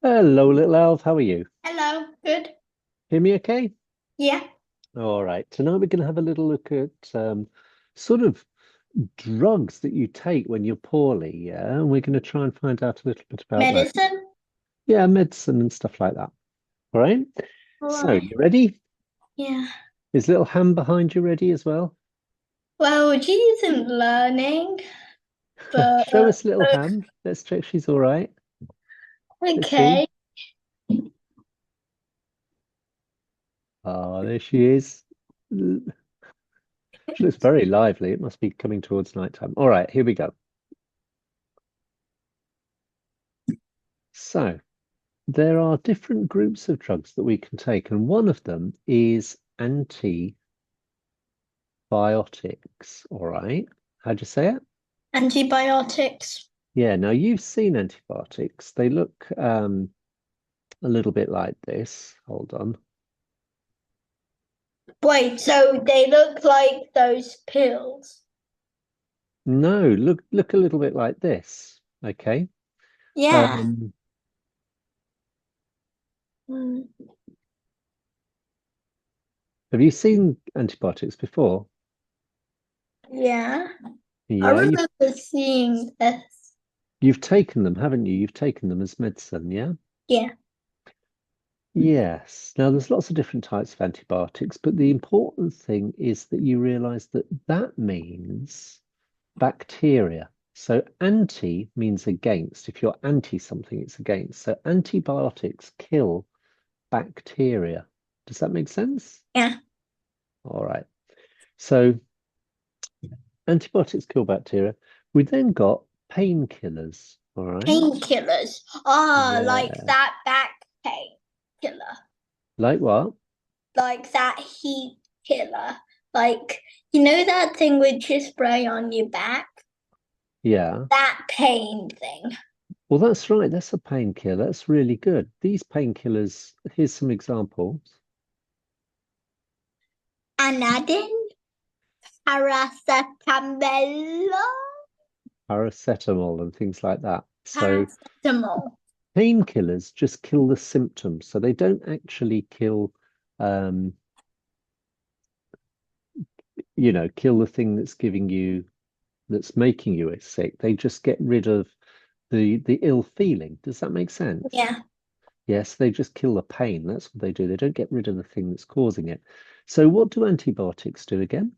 Hello, little elf. How are you? Hello, good. Hear me okay? Yeah. All right. Tonight we're going to have a little look at sort of drugs that you take when you're poorly, yeah? And we're going to try and find out a little bit about that. Medicine? Yeah, medicine and stuff like that. All right. So, Alright. you ready? Yeah. Is little Ham behind you ready as well? Well, she isn't learning, but Show us little Ham. Let's check she's all right. Let's see. okay. Oh, there she is. She looks very lively. It must be coming towards nighttime. All right, here we go. So, there are different groups of drugs that we can take, and one of them is antibiotics. All right. How'd you say it? Antibiotics. Yeah, now you've seen antibiotics. They look a little bit like this. Hold on. Wait, so they look like those pills? No, look a little bit like this. Okay. Yeah. Um, Mm, have you seen antibiotics before? yeah. I Yeah, remember seeing this. you've taken them, haven't you? You've taken them as medicine, yeah? Yeah. Yes. Now, there's lots of different types of antibiotics, but the important thing is that you realize that that means bacteria. So, anti means against. If you're anti something, it's against. So, antibiotics kill bacteria. Does that make sense? Yeah. All right. So, antibiotics kill bacteria. We then got painkillers. All right. Painkillers. Ah, like Yeah. that back pain killer. Like what? Like that heat killer. Like, that thing which you spray on your back? Yeah. That pain thing. Well, that's right. That's a painkiller. That's really good. These painkillers, here's some examples. Anadin, paracetamol, Paracetamol and things like that. So paracetamol. painkillers just kill the symptoms. So they don't actually kill, um, kill the thing that's giving you, that's making you sick. They just get rid of the ill feeling. Does that make sense? Yeah. Yes, they just kill the pain. That's what they do. They don't get rid of the thing that's causing it. So what do antibiotics do again?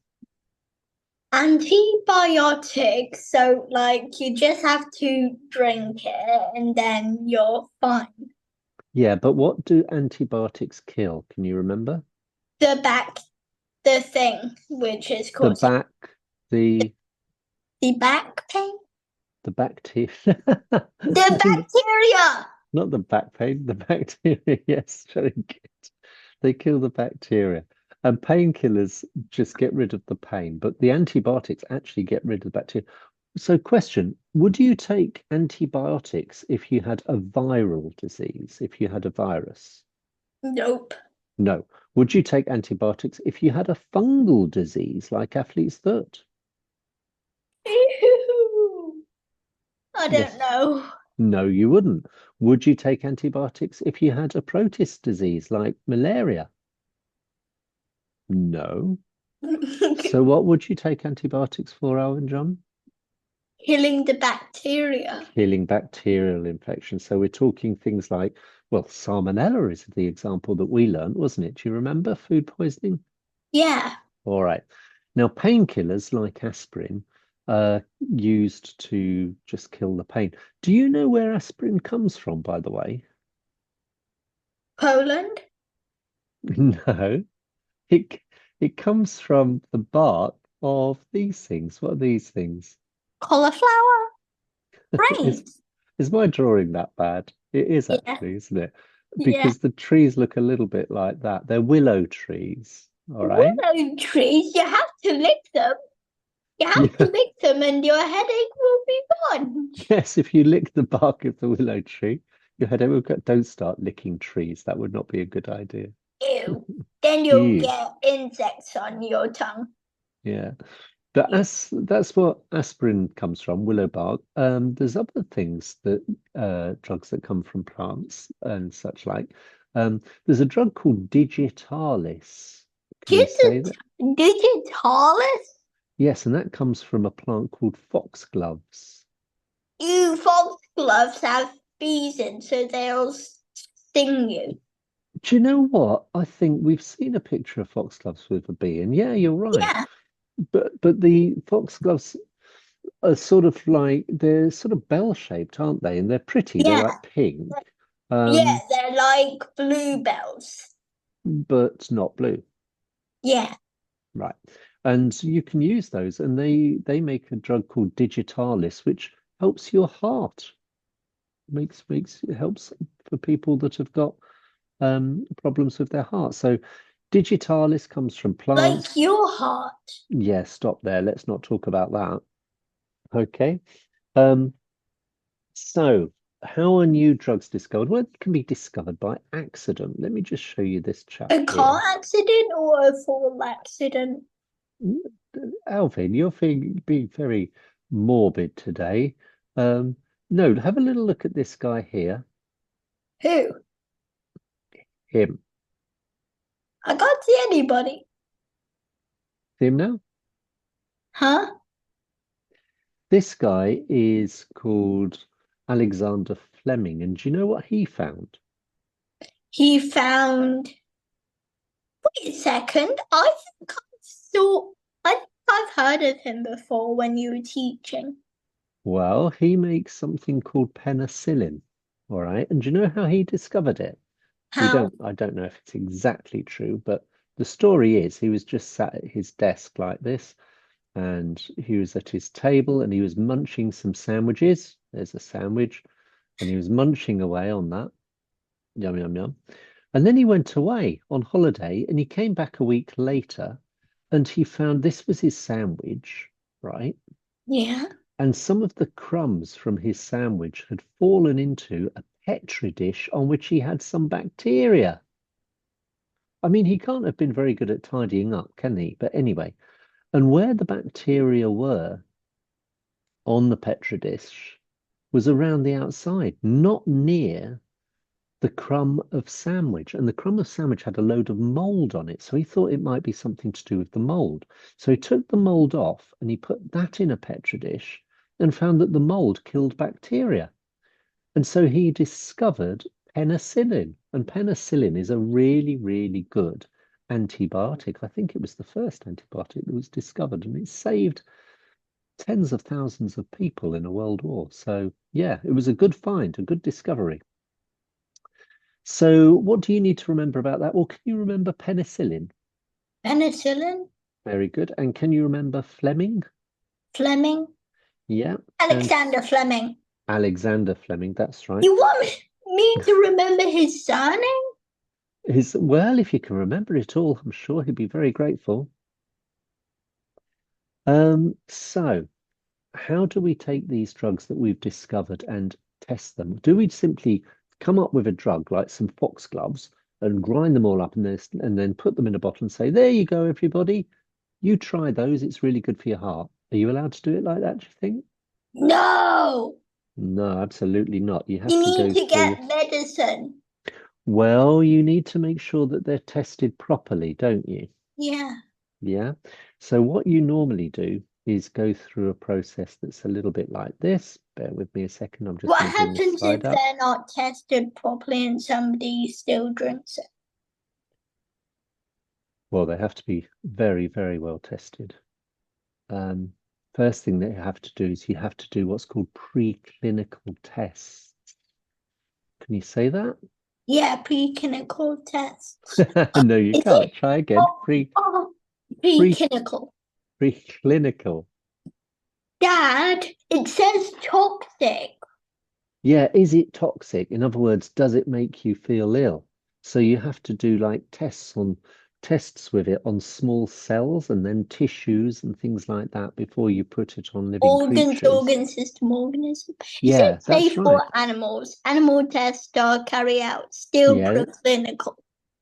Antibiotics. So, like, you just have to drink it and then you're fine. Yeah, but what do antibiotics kill? Can you remember? The back, the thing which is The causing back, the the back pain, the bacteria. the No, bacteria. not the back pain, the bacteria. Yes, very good. They kill the bacteria. And painkillers just get rid of the pain, but the antibiotics actually get rid of the bacteria. So, question, would you take antibiotics if you had a viral disease, if you had a virus? Nope. No. Would you take antibiotics if you had a fungal disease like athlete's foot? Ew. I don't Yes. know. No, you wouldn't. Would you take antibiotics if you had a protist disease like malaria? No. So what would you take antibiotics for, Alvin John? Killing the bacteria. Killing bacterial infections. So we're talking things like, well, salmonella is the example that we learned, wasn't it? Do you remember food poisoning? Yeah. All right. Now, painkillers like aspirin are used to just kill the pain. Do you know where aspirin comes from, by the way? Poland. No. It it comes from the bark of these things. What are these things? Cauliflower. Is Brains. is my drawing that bad? It is Yeah. actually, isn't it? Yeah. Because the trees look a little bit like that. They're willow trees. All right. Willow trees. You have to lick them. You have to Yeah. lick them and your headache will be gone. Yes, if you lick the bark of the willow tree, your headache will go. Don't start licking trees. That would not be a good idea. Ew. Then you'll Ew. get insects on your tongue. Yeah. But as that's what aspirin comes from, willow bark. There's other things that drugs that come from plants and such like. There's a drug called digitalis. Can you say that? Digitalis? Yes, and that comes from a plant called foxgloves. You foxgloves have bees in, so they'll sting you. Do you know what? I think we've seen a picture of foxgloves with a bee, and yeah, you're right. Yeah, But the foxgloves are sort of like they're sort of bell-shaped, aren't they? And they're pretty. They're yeah, like pink, yeah. um, They're like bluebells. but not blue. Yeah, Right. And you can use those, and they make a drug called digitalis, which helps your heart. Makes it helps for people that have got problems with their heart. So digitalis comes from like plants. your heart. Yeah, stop there. Let's not talk about that. Okay. Um, so how are new drugs discovered? Well, it can be discovered by accident. Let me just show you this chap A car here. accident or a fall accident? Mm, Alvin, you're being very morbid today. Um, no, have a little look at this guy here. Who? Him. I can't see anybody. See him now? Huh? This guy is called Alexander Fleming, and do you know what he found? He found. Wait a second. I think I saw. I think I've heard of him before when you were teaching. Well, he makes something called penicillin. All right. And do you know how he discovered it? How? I don't know if it's exactly true, but the story is he was just sat at his desk like this, and he was at his table and he was munching some sandwiches. There's a sandwich, and he was munching away on that. Yum, yum, yum. And then he went away on holiday and he came back a week later and he found this was his sandwich, right? Yeah. And some of the crumbs from his sandwich had fallen into a petri dish on which he had some bacteria. I mean, he can't have been very good at tidying up, can he? But anyway, and where the bacteria were on the petri dish was around the outside, not near the crumb of sandwich. And the crumb of sandwich had a load of mold on it. So he thought it might be something to do with the mold. So he took the mold off and he put that in a petri dish and found that the mold killed bacteria. And so he discovered penicillin. And penicillin is a really, really good antibiotic. I think it was the first antibiotic that was discovered, and it saved tens of thousands of people in a world war. So, yeah, it was a good find, a good discovery. So, what do you need to remember about that? Well, can you remember penicillin? Penicillin? Very good. And can you remember Fleming? Fleming? Yeah. And Alexander Fleming. Alexander Fleming, that's right. You want me to remember his surname? Well, if you can remember it all, I'm sure he'd be very grateful. So how do we take these drugs that we've discovered and test them? Do we simply come up with a drug like some foxgloves and grind them all up and then put them in a bottle and say, there you go, everybody, you try those, it's really good for your heart. Are you allowed to do it like that, do you think? No. No, absolutely not. You have You to need go to through, get medicine. well, you need to make sure that they're tested properly, don't you? Yeah. Yeah. So what you normally do is go through a process that's a little bit like this. Bear with me a second. I'm just What going to bring this happens if slide up. they're not tested properly and somebody still drinks it? Well, they have to be very, very well tested. Um, First thing that you have to do is you have to do what's called preclinical tests. Can you say that? Yeah, preclinical tests. No, you Is can't. it? Try again. Oh, oh, Pre preclinical. preclinical. Dad, it says toxic. Yeah, is it toxic? In other words, does it make you feel ill? So you have to do like tests with it on small cells and then tissues and things like that before you put it on living Organs, creatures. organ system, organism. Is Yeah, it that's safe right. for animals? Animal tests are carried out, still Yeah, preclinical.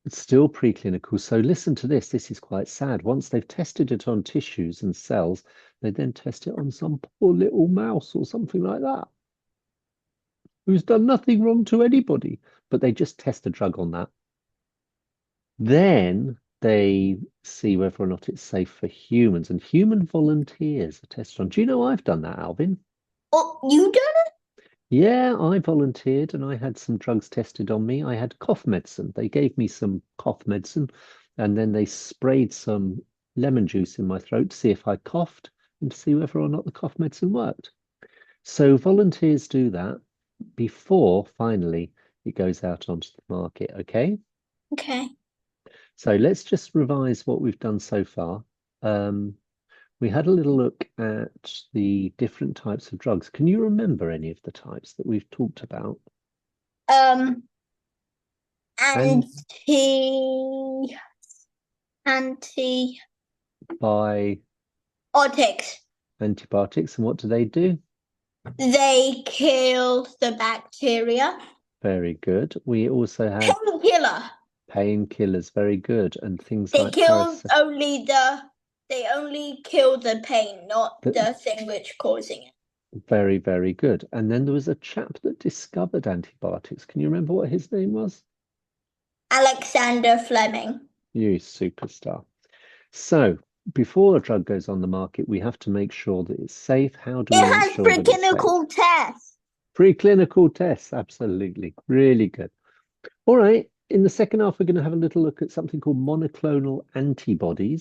It's still preclinical. So listen to this. This is quite sad. Once they've tested it on tissues and cells, they then test it on some poor little mouse or something like that, who's done nothing wrong to anybody. But they just test a drug on that. Then they see whether or not it's safe for humans, and human volunteers are tested on. Do you know I've done that, Alvin? Oh, you done Yeah, I volunteered and I had some drugs tested on me. I had cough medicine. They gave me some cough medicine and then they sprayed some lemon juice in my throat to see if I coughed and to see whether or not the cough medicine worked. So volunteers do that before finally it goes out onto the market. Okay. Okay. So let's just revise what we've done so far. Um, we had a little look at the different types of drugs. Can you remember any of the types that we've talked about? Um, And anti antibiotics. by antibiotics, and what do they do? They kill the bacteria. Very good. We also had Painkiller. painkillers, very good, and things They like kill parasites. only the they only kill the pain, not the thing which causing it. Very, very good. And then there was a chap that discovered antibiotics. Can you remember what his name was? Alexander Fleming. You superstar. So before a drug goes on the market, we have to make sure that it's safe. How do It we make has sure that it's safe? preclinical tests. Preclinical tests, absolutely. Really good. All right. In the second half, we're going to have a little look at something called monoclonal antibodies.